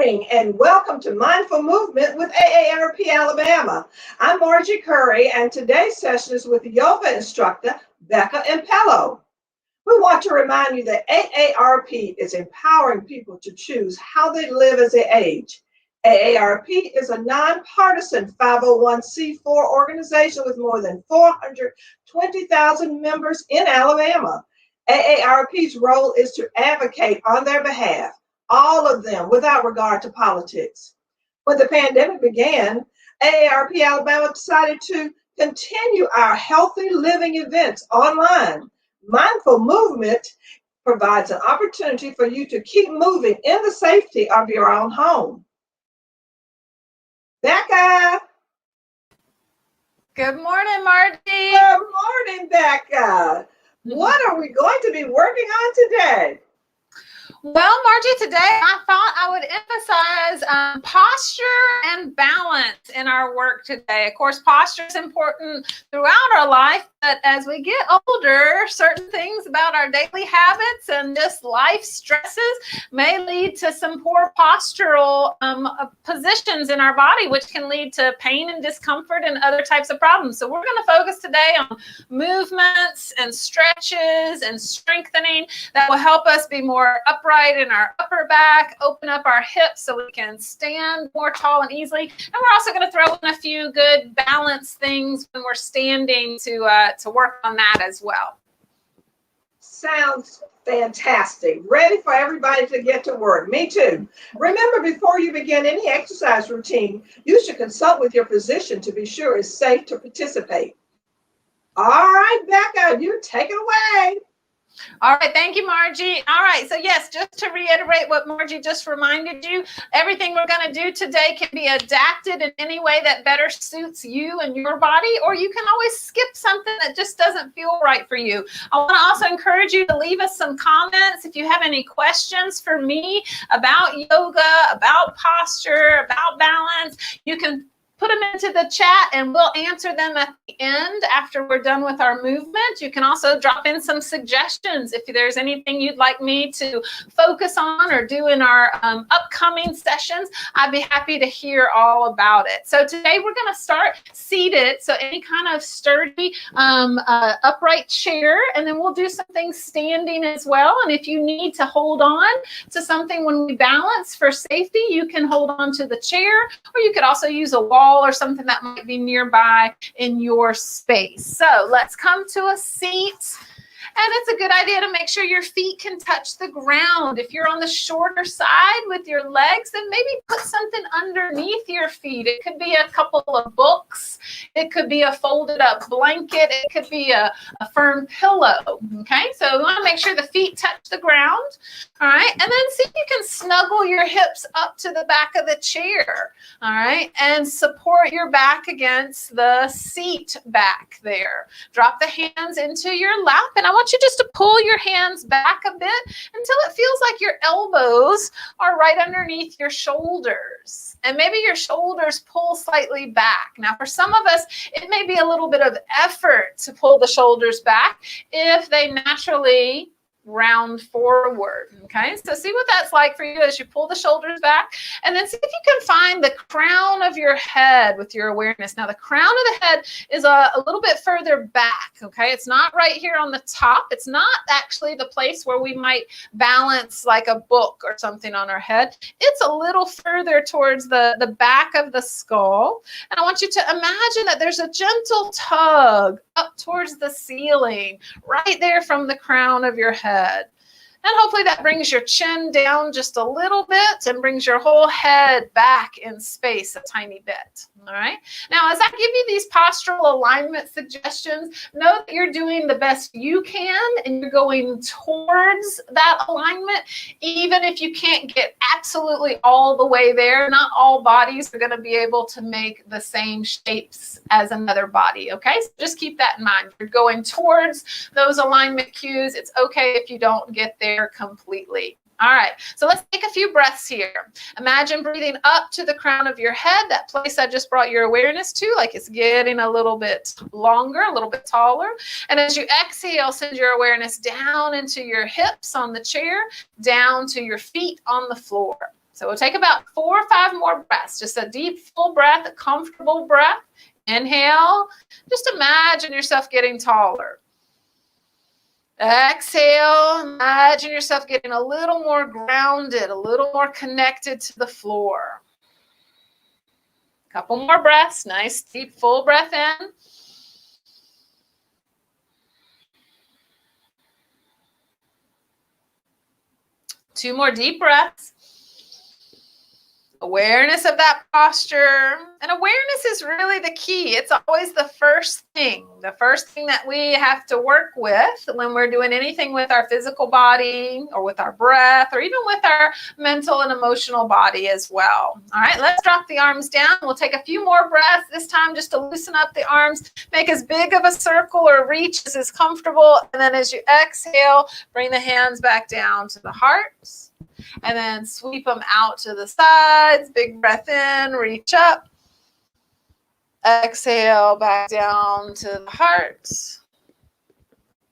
morning and welcome to Mindful Movement with AARP Alabama. I'm Margie Curry and today's session is with yoga instructor Becca Impello. We want to remind you that AARP is empowering people to choose how they live as they age. AARP is a nonpartisan 501c4 organization with more than 420,000 members in Alabama. AARP's role is to advocate on their behalf, all of them without regard to politics. When the pandemic began, AARP Alabama decided to continue our healthy living events online. Mindful Movement provides an opportunity for you to keep moving in the safety of your own home. Becca. Good morning, Margie. Good morning, Becca. What are we going to be working on today? Well, Margie, today I thought I would emphasize posture and balance in our work today. Of course, posture is important throughout our life, but as we get older, certain things about our daily habits and just life stresses may lead to some poor postural positions in our body, which can lead to pain and discomfort and other types of problems. So we're going to focus today on movements and stretches and strengthening that will help us be more upright in our upper back, open up our hips so we can stand more tall and easily. And we're also going to throw in a few good balance things when we're standing to work on that as well. Sounds fantastic. Ready for everybody to get to work. Me too. Remember, before you begin any exercise routine, you should consult with your physician to be sure it's safe to participate. All right, Becca, you take it away. All right. Thank you, Margie. All right. So yes, just to reiterate what Margie just reminded you, everything we're going to do today can be adapted in any way that better suits you and your body, or you can always skip something that just doesn't feel right for you. I want to also encourage you to leave us some comments. If you have any questions for me about yoga, about posture, about balance, you can put them into the chat and we'll answer them at the end after we're done with our movement. You can also drop in some suggestions if there's anything you'd like me to focus on or do in our upcoming sessions. I'd be happy to hear all about it. So today we're going to start seated, so any kind of sturdy upright chair, and then we'll do something standing as well. And if you need to hold on to something when we balance for safety, you can hold on to the chair, or you could also use a wall or something that might be nearby in your space. So let's come to a seat. And it's a good idea to make sure your feet can touch the ground. If you're on the shorter side with your legs, then maybe put something underneath your feet. It could be a couple of books. It could be a folded up blanket. It could be a firm pillow. Okay, so we want to make sure the feet touch the ground. All right, and then see if you can snuggle your hips up to the back of the chair. All right, and support your back against the seat back there. Drop the hands into your lap, and I want you just to pull your hands back a bit until it feels like your elbows are right underneath your shoulders. And maybe your shoulders pull slightly back. Now, for some of us, it may be a little bit of effort to pull the shoulders back if they naturally round forward. Okay, so see what that's like for you as you pull the shoulders back, and then see if you can find the crown of your head with your awareness. Now, the crown of the head is a little bit further back. Okay, it's not right here on the top. It's not actually the place where we might balance like a book or something on our head. It's a little further towards the back of the skull, and I want you to imagine that there's a gentle tug up towards the ceiling right there from the crown of your head. And hopefully that brings your chin down just a little bit and brings your whole head back in space a tiny bit. All right. Now, as I give you these postural alignment suggestions, know that you're doing the best you can and you're going towards that alignment, even if you can't get absolutely all the way there. Not all bodies are going to be able to make the same shapes as another body. Okay. So just keep that in mind. You're going towards those alignment cues. It's okay if you don't get there completely. All right, so let's take a few breaths here. Imagine breathing up to the crown of your head, that place I just brought your awareness to, like it's getting a little bit longer, a little bit taller. And as you exhale, send your awareness down into your hips on the chair, down to your feet on the floor. So So we'll take about 4 or 5 more breaths, just a deep, full breath, a comfortable breath. Inhale, just imagine yourself getting taller. Exhale, imagine yourself getting a little more grounded, a little more connected to the floor. Couple more breaths, nice deep full breath in. Two more deep breaths. Awareness of that posture. And awareness is really the key. It's always the first thing that we have to work with when we're doing anything with our physical body or with our breath or even with our mental and emotional body as well. All right, let's drop the arms down. We'll take a few more breaths this time just to loosen up the arms. Make as big of a circle or reach as is comfortable. And then as you exhale, bring the hands back down to the heart. And then sweep them out to the sides. Big breath in, reach up. Exhale, back down to the heart.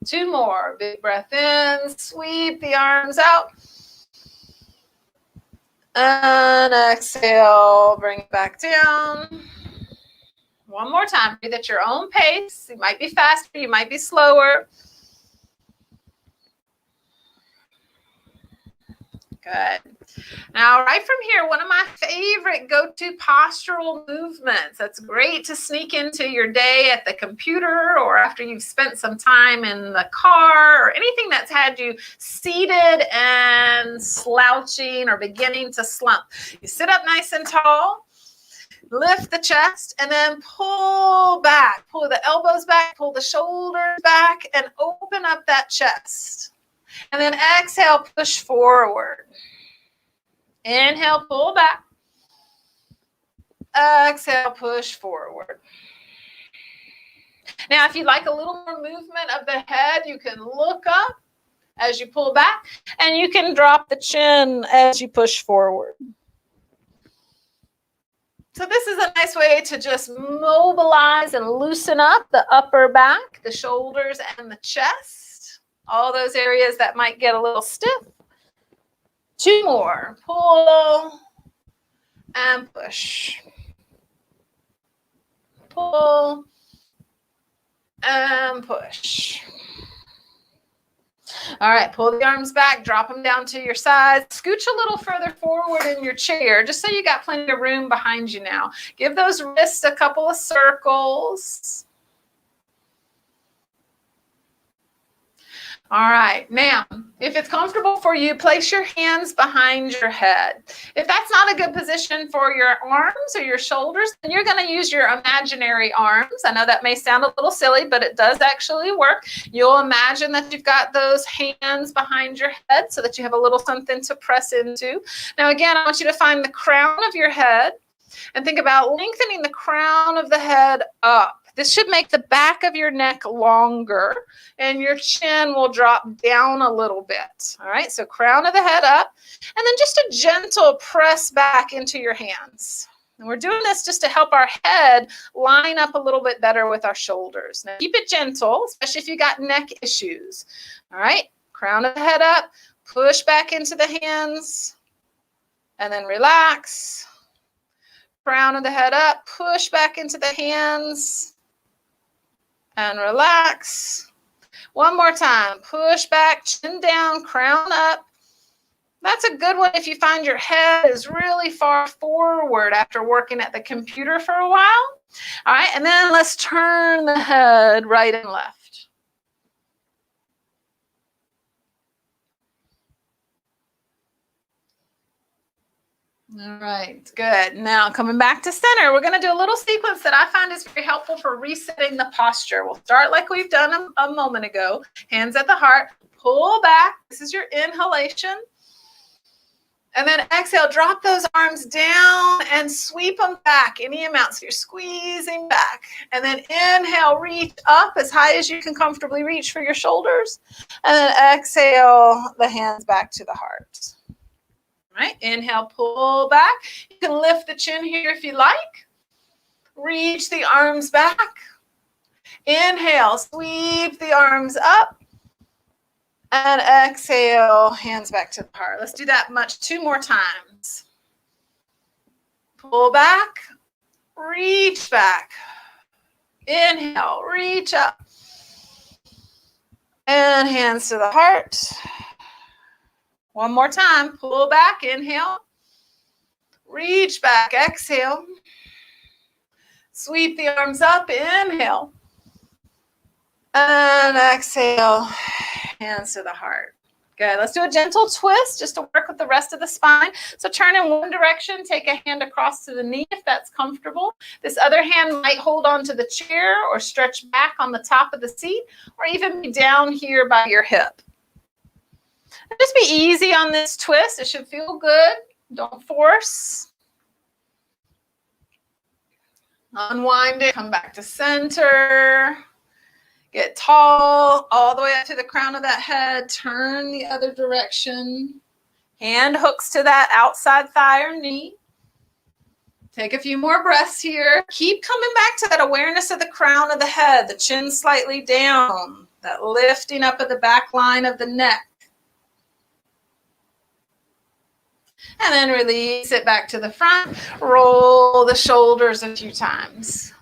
2 more. Big breath in, sweep the arms out. And exhale, bring it back down. One more time. Breathe at your own pace. You might be faster, you might be slower. Good. Now, right from here, one of my favorite go-to postural movements. That's great to sneak into your day at the computer or after you've spent some time in the car or anything that's had you seated and slouching or beginning to slump. You sit up nice and tall, lift the chest, and then pull back. Pull the elbows back, pull the shoulders back, and open up that chest. And then exhale, push forward. Inhale, pull back. Exhale, push forward. Now, if you'd like a little more movement of the head, you can look up as you pull back, and you can drop the chin as you push forward. So this is a nice way to just mobilize and loosen up the upper back, the shoulders, and the chest. All those areas that might get a little stiff. 2 more. Pull and push. Pull and push. All right, pull the arms back, drop them down to your sides. Scooch a little further forward in your chair, just so you got plenty of room behind you now. Give those wrists a couple of circles. All right, now, if it's comfortable for you, place your hands behind your head. If that's not a good position for your arms or your shoulders, then you're going to use your imaginary arms. I know that may sound a little silly, but it does actually work. You'll imagine that you've got those hands behind your head so that you have a little something to press into. Now, again, I want you to find the crown of your head and think about lengthening the crown of the head up. This should make the back of your neck longer and your chin will drop down a little bit. All right, so crown of the head up and then just a gentle press back into your hands. And we're doing this just to help our head line up a little bit better with our shoulders. Now keep it gentle, especially if you got neck issues. All right, crown of the head up, push back into the hands and then relax. Crown of the head up, push back into the hands. And relax. One more time. Push back, chin down, crown up. That's a good one if you find your head is really far forward after working at the computer for a while. All right, and then let's turn the head right and left. All right, good. Now coming back to center, we're going to do a little sequence that I find is very helpful for resetting the posture. We'll start like we've done a moment ago. Hands at the heart, pull back. This is your inhalation. And then exhale, drop those arms down and sweep them back any amount. So you're squeezing back. And then inhale, reach up as high as you can comfortably reach for your shoulders. And then exhale, the hands back to the heart. All right, inhale, pull back. You can lift the chin here if you like. Reach the arms back. Inhale, sweep the arms up. And exhale, hands back to the heart. Let's do that 2 more times. Pull back, reach back. Inhale, reach up. And hands to the heart. One more time. Pull back, inhale. Reach back, exhale. Sweep the arms up, inhale. And exhale, hands to the heart. Good. Let's do a gentle twist just to work with the rest of the spine. So turn in one direction, take a hand across to the knee if that's comfortable. This other hand might hold on to the chair or stretch back on the top of the seat or even be down here by your hip. And just be easy on this twist. It should feel good. Don't force. Unwind it. Come back to center. Get tall, all the way up to the crown of that head. Turn the other direction. Hand hooks to that outside thigh or knee. Take a few more breaths here. Keep coming back to that awareness of the crown of the head, the chin slightly down, that lifting up of the back line of the neck. And then release it back to the front. Roll the shoulders a few times.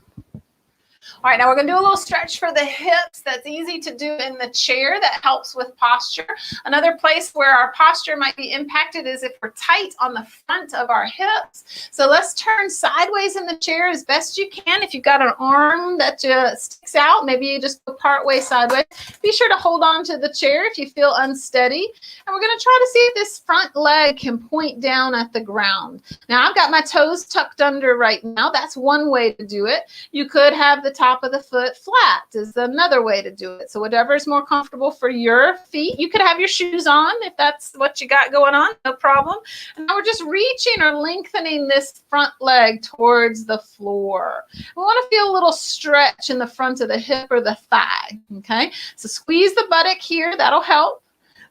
All right, now we're going to do a little stretch for the hips. That's easy to do in the chair. That helps with posture. Another place where our posture might be impacted is if we're tight on the front of our hips. So let's turn sideways in the chair as best you can. If you've got an arm that sticks out, maybe you just go part way sideways. Be sure to hold on to the chair if you feel unsteady. And we're going to try to see if this front leg can point down at the ground. Now, I've got my toes tucked under right now. That's one way to do it. You could have the top of the foot flat is another way to do it. So whatever is more comfortable for your feet. You could have your shoes on if that's what you got going on, no problem. And now we're just reaching or lengthening this front leg towards the floor. We want to feel a little stretch in the front of the hip or the thigh, okay? So squeeze the buttock here, that'll help.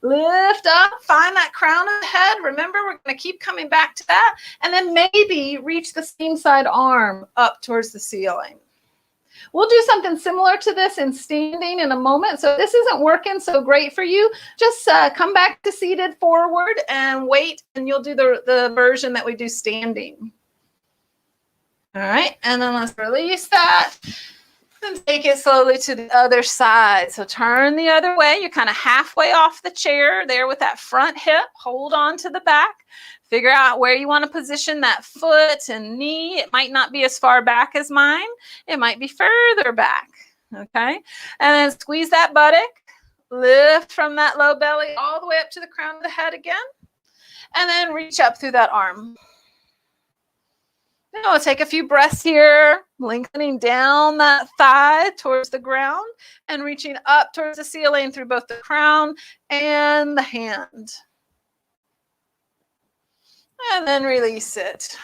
Lift up, find that crown of the head. Remember, we're going to keep coming back to that. And then maybe reach the same side arm up towards the ceiling. We'll do something similar to this in standing in a moment. So if this isn't working so great for you, just come back to seated forward and wait, and you'll do the version that we do standing. All right, and then let's release that and take it slowly to the other side. So turn the other way. You're kind of halfway off the chair there with that front hip. Hold on to the back. Figure out where you want to position that foot and knee. It might not be as far back as mine. It might be further back, okay? And then squeeze that buttock. Lift from that low belly all the way up to the crown of the head again. And then reach up through that arm. Now we'll take a few breaths here, lengthening down that thigh towards the ground and reaching up towards the ceiling through both the crown and the hand. And then release it.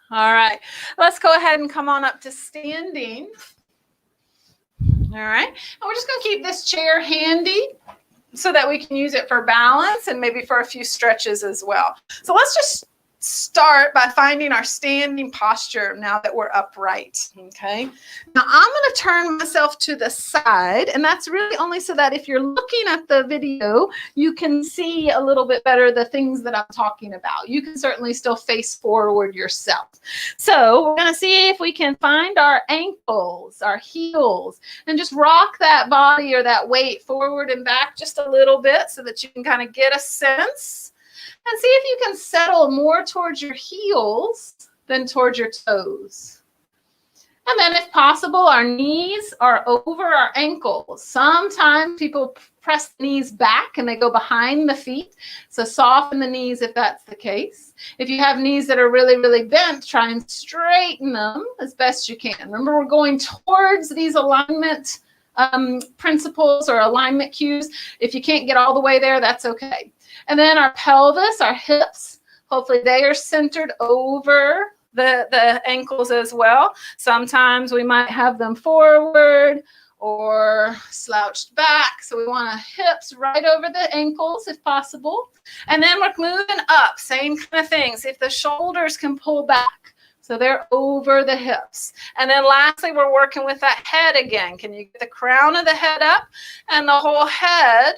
All right, let's go ahead and come on up to standing. All right, and we're just going to keep this chair handy so that we can use it for balance and maybe for a few stretches as well. So let's just start by finding our standing posture now that we're upright, okay? Now I'm going to turn myself to the side, and that's really only so that if you're looking at the video, you can see a little bit better the things that I'm talking about. You can certainly still face forward yourself. So we're going to see if we can find our ankles, our heels, and just rock that body or that weight forward and back just a little bit so that you can kind of get a sense. And see if you can settle more towards your heels than towards your toes. And then if possible, our knees are over our ankles. Sometimes people press the knees back and they go behind the feet. So soften the knees if that's the case. If you have knees that are really, really bent, try and straighten them as best you can. Remember, we're going towards these alignment principles or alignment cues. If you can't get all the way there, that's okay. And then our pelvis, our hips, hopefully they are centered over the ankles as well. Sometimes we might have them forward or slouched back. So we want our hips right over the ankles if possible. And then we're moving up, same kind of thing. See if the shoulders can pull back. So they're over the hips. And then lastly, we're working with that head again. Can you get the crown of the head up and the whole head,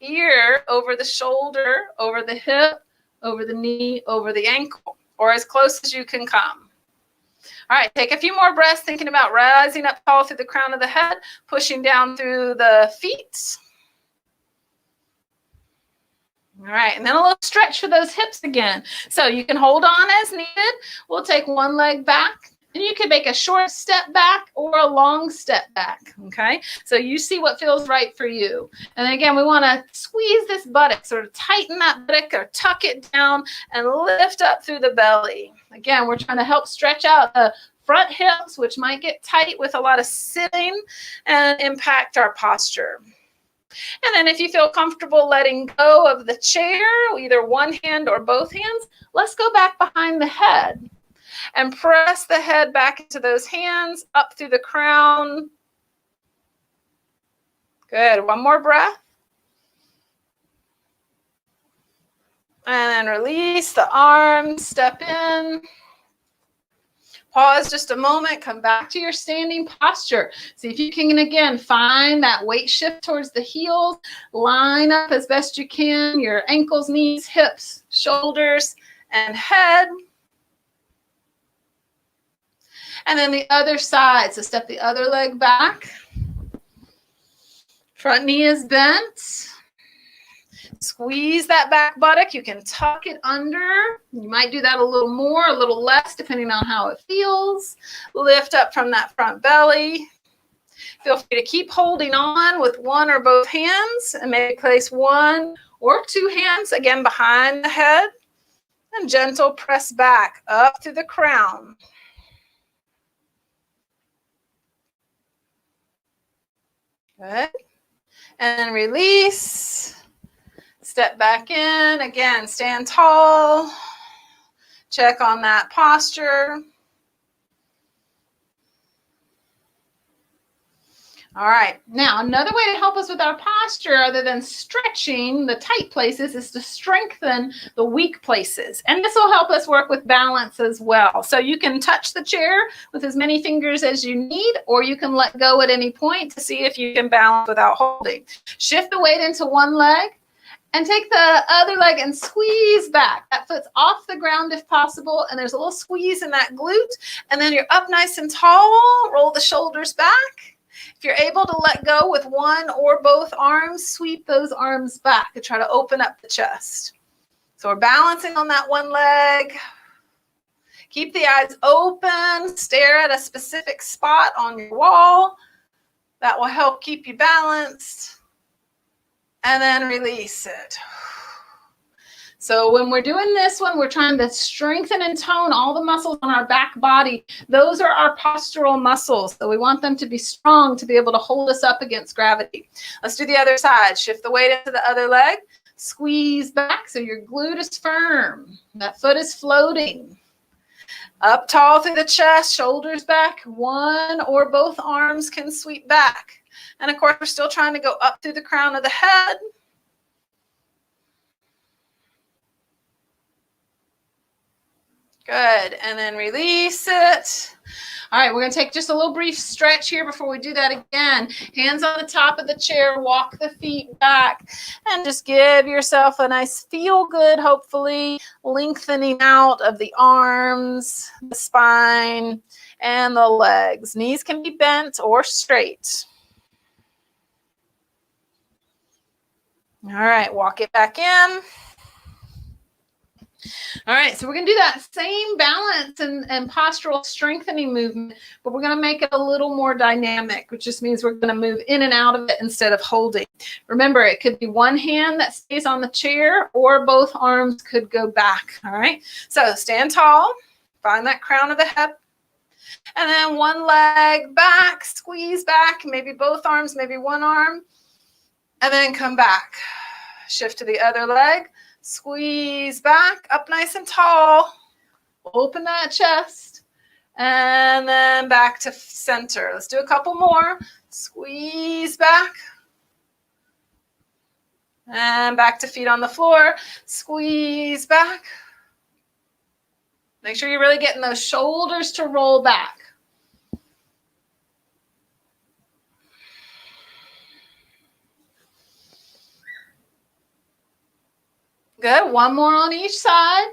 ear over the shoulder, over the hip, over the knee, over the ankle, or as close as you can come. All right, take a few more breaths, thinking about rising up tall through the crown of the head, pushing down through the feet. All right, and then a little stretch for those hips again. So you can hold on as needed. We'll take one leg back, and you can make a short step back or a long step back, okay? So you see what feels right for you. And again, we want to squeeze this buttock, sort of tighten that buttock or tuck it down and lift up through the belly. Again, we're trying to help stretch out the front hips, which might get tight with a lot of sitting and impact our posture. And then if you feel comfortable letting go of the chair, either one hand or both hands, let's go back behind the head and press the head back into those hands, up through the crown. Good. One more breath. And then release the arms, step in. Pause just a moment, come back to your standing posture. See if you can, again, find that weight shift towards the heels. Line up as best you can, your ankles, knees, hips, shoulders, and head. And then the other side, so step the other leg back. Front knee is bent. Squeeze that back buttock. You can tuck it under. You might do that a little more, a little less, depending on how it feels. Lift up from that front belly. Feel free to keep holding on with one or both hands, and maybe place one or two hands, again, behind the head. And gentle press back up through the crown. Good. And then release. Step back in. Again, stand tall. Check on that posture. All right. Now, another way to help us with our posture, other than stretching the tight places, is to strengthen the weak places. And this will help us work with balance as well. So you can touch the chair with as many fingers as you need, or you can let go at any point to see if you can balance without holding. Shift the weight into one leg. And take the other leg and squeeze back. That foot's off the ground if possible, and there's a little squeeze in that glute. And then you're up nice and tall. Roll the shoulders back. If you're able to let go with one or both arms, sweep those arms back and try to open up the chest. So we're balancing on that one leg. Keep the eyes open. Stare at a specific spot on your wall. That will help keep you balanced. And then release it. So when we're doing this one, we're trying to strengthen and tone all the muscles on our back body. Those are our postural muscles. So we want them to be strong to be able to hold us up against gravity. Let's do the other side. Shift the weight into the other leg. Squeeze back so your glute is firm. That foot is floating. Up tall through the chest, shoulders back. One or both arms can sweep back. And of course, we're still trying to go up through the crown of the head. Good. And then release it. All right, we're going to take just a little brief stretch here before we do that again. Hands on the top of the chair, walk the feet back, and just give yourself a nice feel good, hopefully, lengthening out of the arms, the spine, and the legs. Knees can be bent or straight. All right, walk it back in. All right, so we're going to do that same balance and postural strengthening movement, but we're going to make it a little more dynamic, which just means we're going to move in and out of it instead of holding. Remember, it could be one hand that stays on the chair, or both arms could go back. All right, so stand tall, find that crown of the head, and then one leg back, squeeze back, maybe both arms, maybe one arm, and then come back. Shift to the other leg. Squeeze back, up nice and tall. Open that chest. And then back to center. Let's do a couple more. Squeeze back. And back to feet on the floor. Squeeze back. Make sure you're really getting those shoulders to roll back. Good. One more on each side.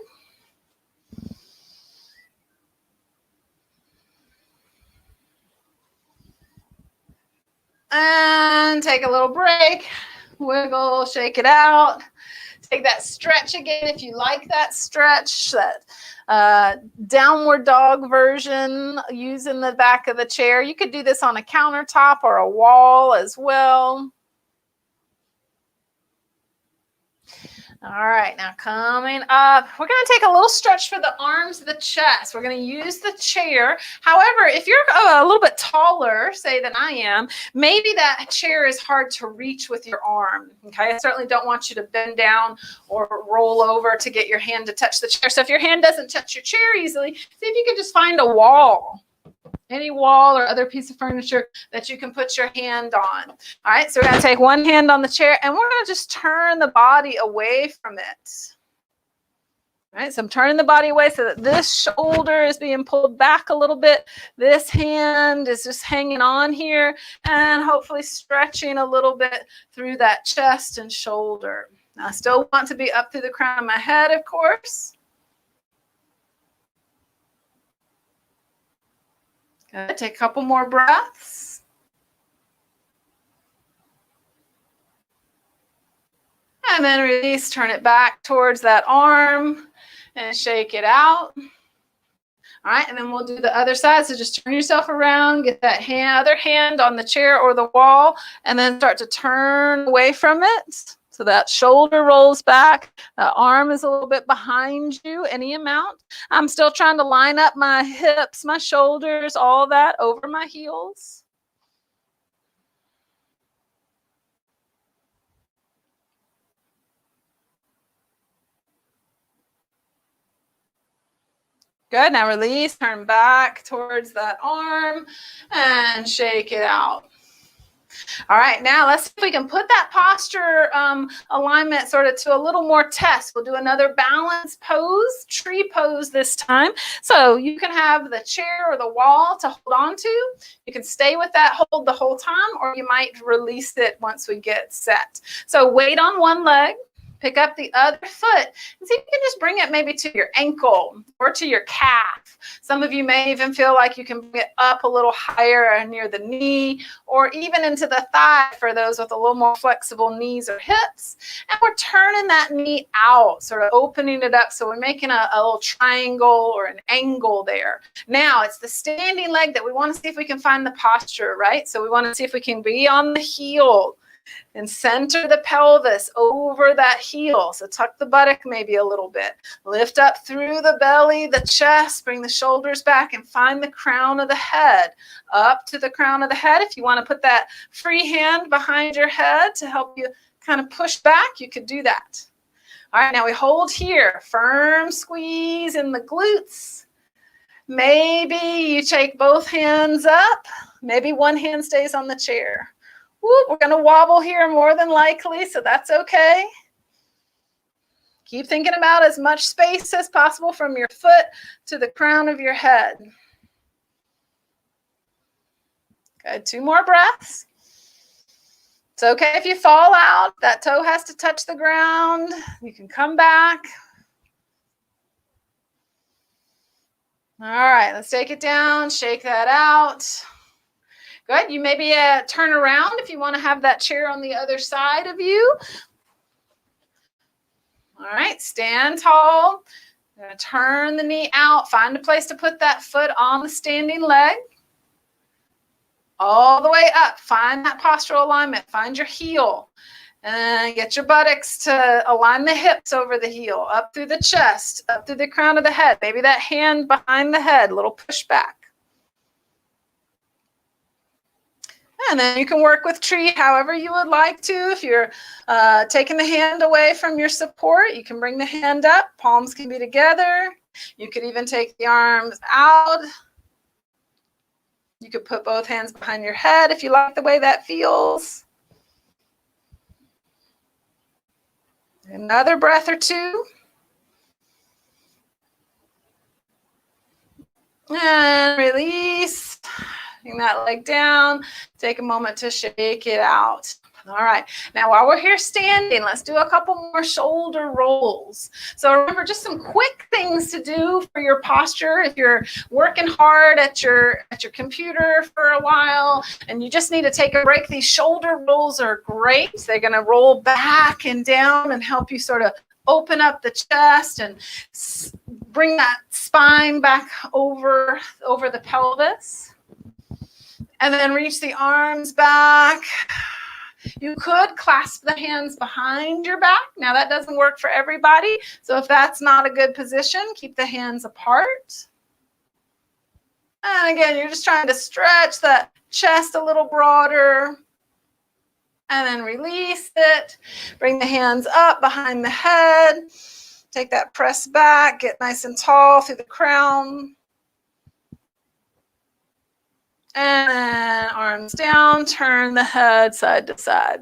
And take a little break. Wiggle, shake it out. Take that stretch again if you like that stretch, that downward dog version using the back of the chair. You could do this on a countertop or a wall as well. All right, now coming up, we're going to take a little stretch for the arms, the chest. We're going to use the chair. However, if you're a little bit taller, say than I am, maybe that chair is hard to reach with your arm. Okay, I certainly don't want you to bend down or roll over to get your hand to touch the chair. So if your hand doesn't touch your chair easily, see if you can just find a wall. Any wall or other piece of furniture that you can put your hand on. All right, so we're going to take one hand on the chair and we're going to just turn the body away from it. All right, so I'm turning the body away so that this shoulder is being pulled back a little bit. This hand is just hanging on here and hopefully stretching a little bit through that chest and shoulder. Now, I still want to be up through the crown of my head, of course. Good. Take a couple more breaths. And then release, turn it back towards that arm and shake it out. All right, and then we'll do the other side. So just turn yourself around, get that other hand on the chair or the wall, and then start to turn away from it. So that shoulder rolls back, the arm is a little bit behind you, any amount. I'm still trying to line up my hips, my shoulders, all that over my heels. Good, now release, turn back towards that arm and shake it out. All right, now let's see if we can put that posture alignment sort of to a little more test. We'll do another balance pose, tree pose this time. So you can have the chair or the wall to hold on to. You can stay with that hold the whole time, or you might release it once we get set. So weight on one leg. Pick up the other foot and see if you can just bring it maybe to your ankle or to your calf. Some of you may even feel like you can bring it up a little higher near the knee or even into the thigh for those with a little more flexible knees or hips. And we're turning that knee out, sort of opening it up. So we're making a little triangle or an angle there. Now it's the standing leg that we want to see if we can find the posture, right? So we want to see if we can be on the heel and center the pelvis over that heel. So tuck the buttock maybe a little bit. Lift up through the belly, the chest, bring the shoulders back and find the crown of the head. Up to the crown of the head. If you want to put that free hand behind your head to help you kind of push back, you could do that. All right, now we hold here. Firm squeeze in the glutes. Maybe you take both hands up. Maybe one hand stays on the chair. We're going to wobble here more than likely, so that's okay. Keep thinking about as much space as possible from your foot to the crown of your head. Good, 2 more breaths. It's okay if you fall out. That toe has to touch the ground. You can come back. All right, let's take it down, shake that out. Good. You maybe turn around if you want to have that chair on the other side of you. All right, stand tall. You're going to turn the knee out. Find a place to put that foot on the standing leg. All the way up. Find that postural alignment. Find your heel. And get your buttocks to align the hips over the heel. Up through the chest. Up through the crown of the head. Maybe that hand behind the head. A little push back. And then you can work with tree however you would like to. If you're taking the hand away from your support, you can bring the hand up. Palms can be together. You could even take the arms out. You could put both hands behind your head if you like the way that feels. Another breath or 2. And release. Bring that leg down. Take a moment to shake it out. All right. Now, while we're here standing, let's do a couple more shoulder rolls. So remember, just some quick things to do for your posture. If you're working hard at your computer for a while and you just need to take a break, these shoulder rolls are great. They're going to roll back and down and help you sort of open up the chest and bring that spine back over the pelvis. And then reach the arms back. You could clasp the hands behind your back. Now that doesn't work for everybody. So if that's not a good position, keep the hands apart. And again, you're just trying to stretch that chest a little broader. And then release it. Bring the hands up behind the head. Take that press back. Get nice and tall through the crown. And then arms down, turn the head side to side.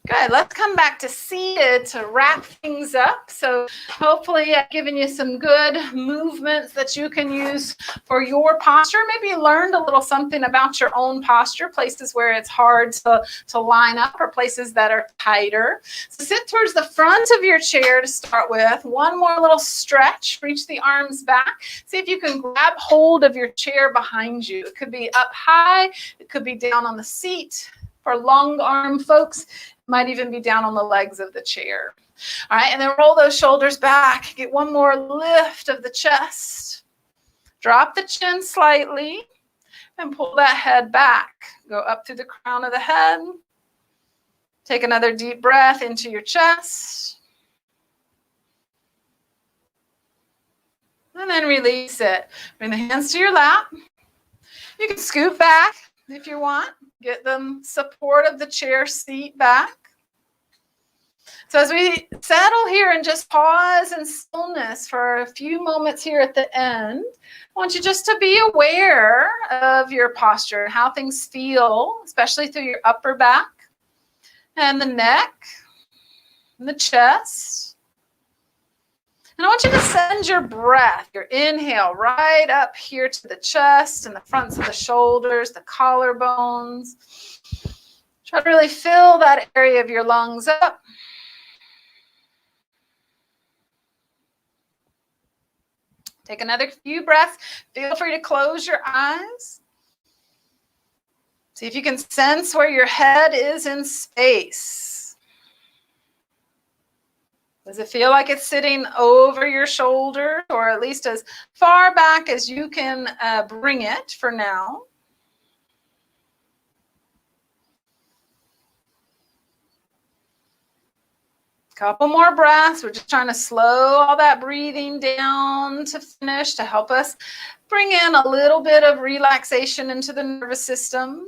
Good. Let's come back to seated to wrap things up. So hopefully I've given you some good movements that you can use for your posture. Maybe you learned a little something about your own posture, places where it's hard to line up or places that are tighter. So sit towards the front of your chair to start with. One more little stretch. Reach the arms back. See if you can grab hold of your chair behind you. It could be up high. It could be down on the seat. For long arm folks, might even be down on the legs of the chair. All right, and then roll those shoulders back. Get one more lift of the chest. Drop the chin slightly and pull that head back. Go up through the crown of the head. Take another deep breath into your chest. And then release it. Bring the hands to your lap. You can scoot back if you want. Get the support of the chair seat back. So as we settle here and just pause in stillness for a few moments here at the end, I want you just to be aware of your posture, how things feel, especially through your upper back and the neck and the chest. And I want you to send your breath, your inhale, right up here to the chest and the fronts of the shoulders, the collarbones. Try to really fill that area of your lungs up. Take another few breaths. Feel free to close your eyes. See if you can sense where your head is in space. Does it feel like it's sitting over your shoulder, or at least as far back as you can bring it for now? Couple more breaths. We're just trying to slow all that breathing down to finish, to help us bring in a little bit of relaxation into the nervous system.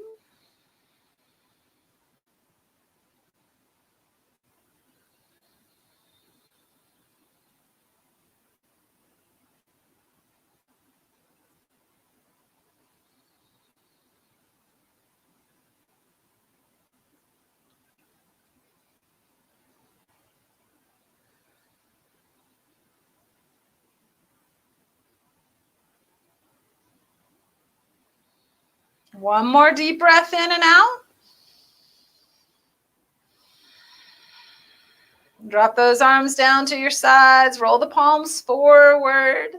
One more deep breath in and out. Drop those arms down to your sides. Roll the palms forward.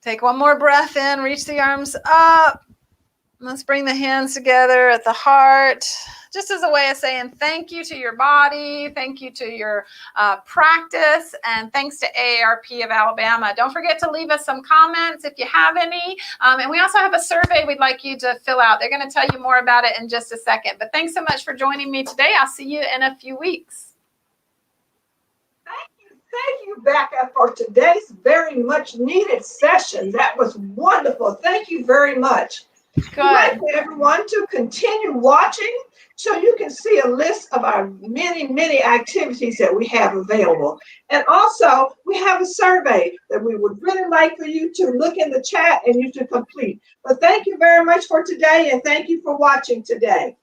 Take one more breath in. Reach the arms up. Let's bring the hands together at the heart, just as a way of saying thank you to your body, thank you to your practice, and thanks to AARP of Alabama. Don't forget to leave us some comments if you have any. And we also have a survey we'd like you to fill out. They're going to tell you more about it in just a second. But thanks so much for joining me today. I'll see you in a few weeks. Thank you, Becca, for today's very much needed session. That was wonderful. Thank you very much. Good. I'd like for everyone to continue watching so you can see a list of our many, many activities that we have available. And also, we have a survey that we would really like for you to look in the chat and you to complete. But thank you very much for today, and thank you for watching today.